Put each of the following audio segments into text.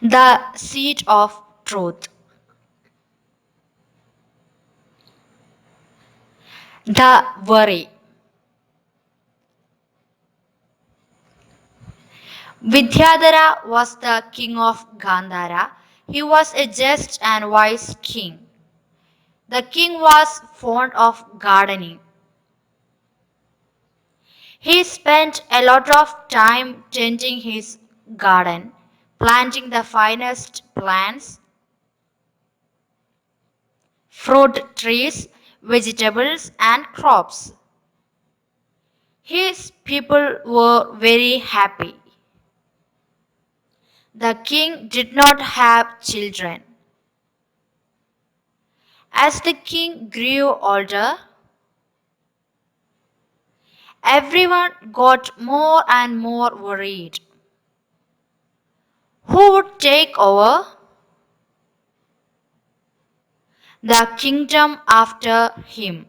The seed of truth. The worry. Vidyadhara was the king of Gandhara. He was a just and wise king. The king was fond of gardening. He spent a lot of time tending his garden, planting the finest plants, fruit trees, vegetables, and crops. His people were very happy. The king did not have children. As the king grew older, everyone got more and more worried. Who would take over the kingdom after him?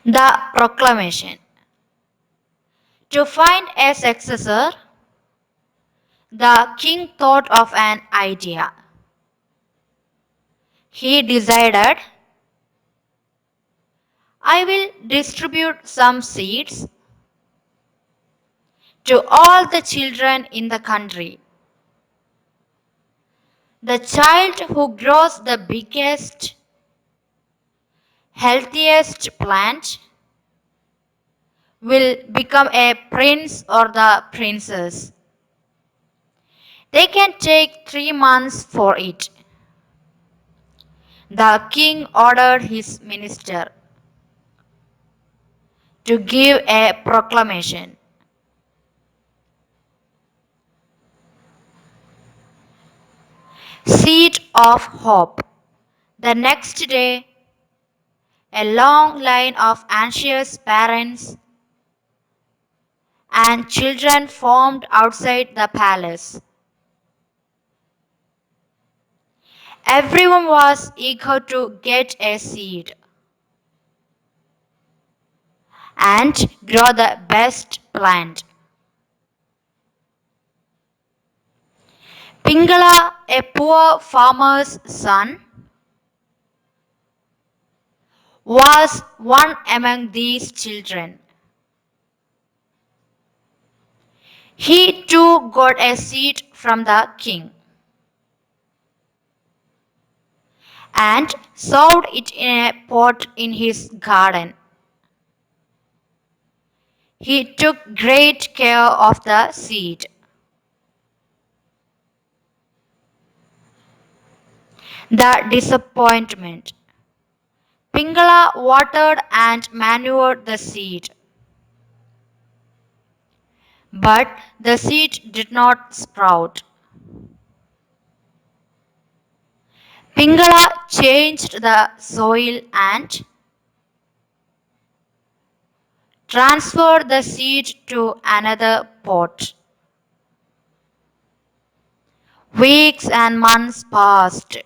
The proclamation. To find a successor, the king thought of an idea. He decided, I will distribute some seeds to all the children in the country. The child who grows the biggest, healthiest plant will become a prince or the princess. They can take 3 months for it. The king ordered his minister to give a proclamation. Seed of hope. The next day, a long line of anxious parents and children formed outside the palace. Everyone was eager to get a seed and grow the best plant. Pingala, a poor farmer's son, was one among these children. He too got a seed from the king and sowed it in a pot in his garden. He took great care of the seed. The disappointment. Pingala watered and manured the seed, but the seed did not sprout. Pingala changed the soil and transferred the seed to another pot. Weeks and months passed.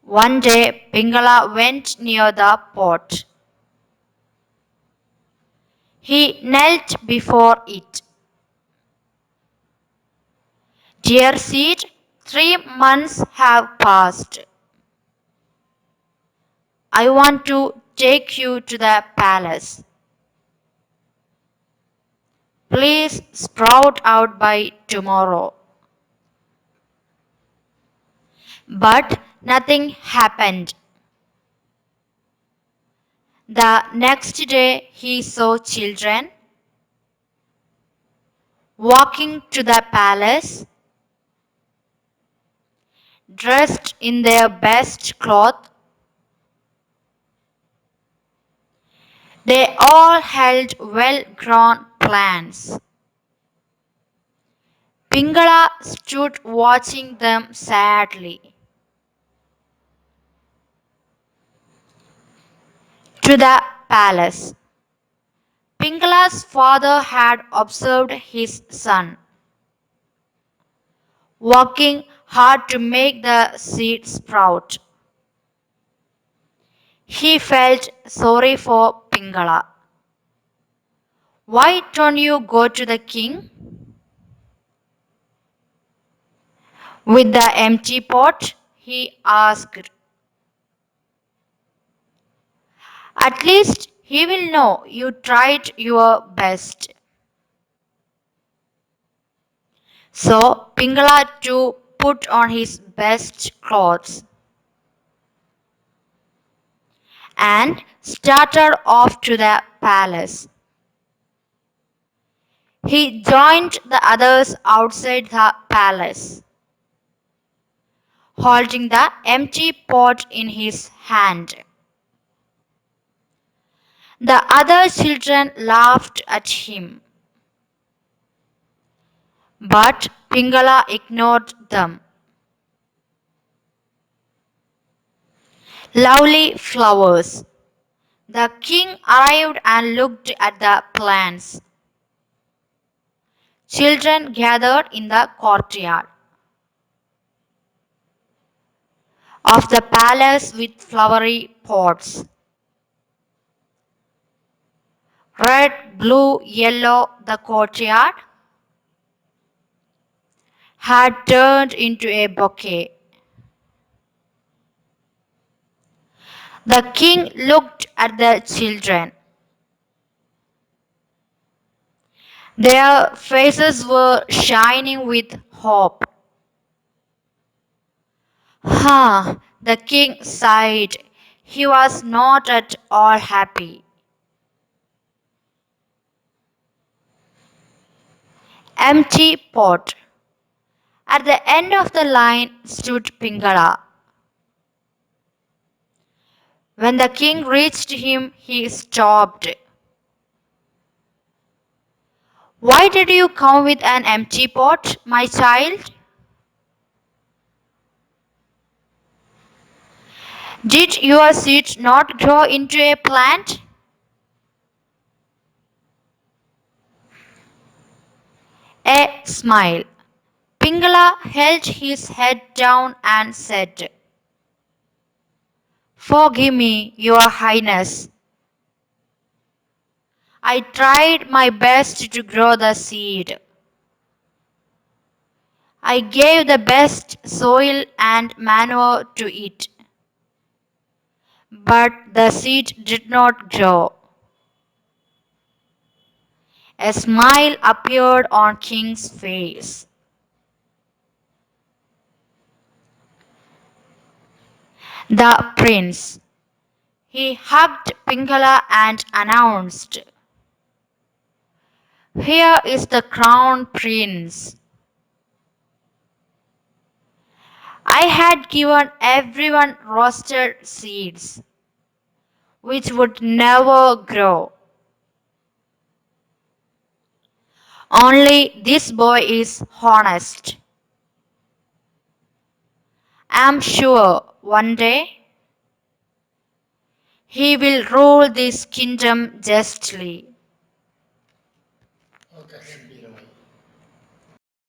One day, Pingala went near the pot. He knelt before it. Dear seed, 3 months have passed. I want to take you to the palace. Please sprout out by tomorrow. But nothing happened. The next day he saw children walking to the palace, dressed in their best cloth. They all held well-grown plants. Pingala stood watching them sadly. To the palace. Pingala's father had observed his son working hard to make the seed sprout. He felt sorry for Pingala. Why don't you go to the king with the empty pot? He asked. At least he will know you tried your best. So Pingala too put on his best clothes and started off to the palace. He joined the others outside the palace, holding the empty pot in his hand. The other children laughed at him, but Pingala ignored them. Lovely flowers. The king arrived and looked at the plants. Children gathered in the courtyard of the palace with flowery pots. Red, blue, yellow, the courtyard had turned into a bouquet. The king looked at the children. Their faces were shining with hope. The king sighed. He was not at all happy. Empty pot. At the end of the line stood Pingala. When the king reached him, he stopped. Why did you come with an empty pot, my child? Did your seed not grow into a plant? A smile. Pingala held his head down and said, Forgive me, Your Highness. I tried my best to grow the seed. I gave the best soil and manure to it. But the seed did not grow. A smile appeared on King's face. The prince. He hugged Pingala and announced, Here is the crown prince. I had given everyone roasted seeds, which would never grow. Only this boy is honest. I am sure one day he will rule this kingdom justly.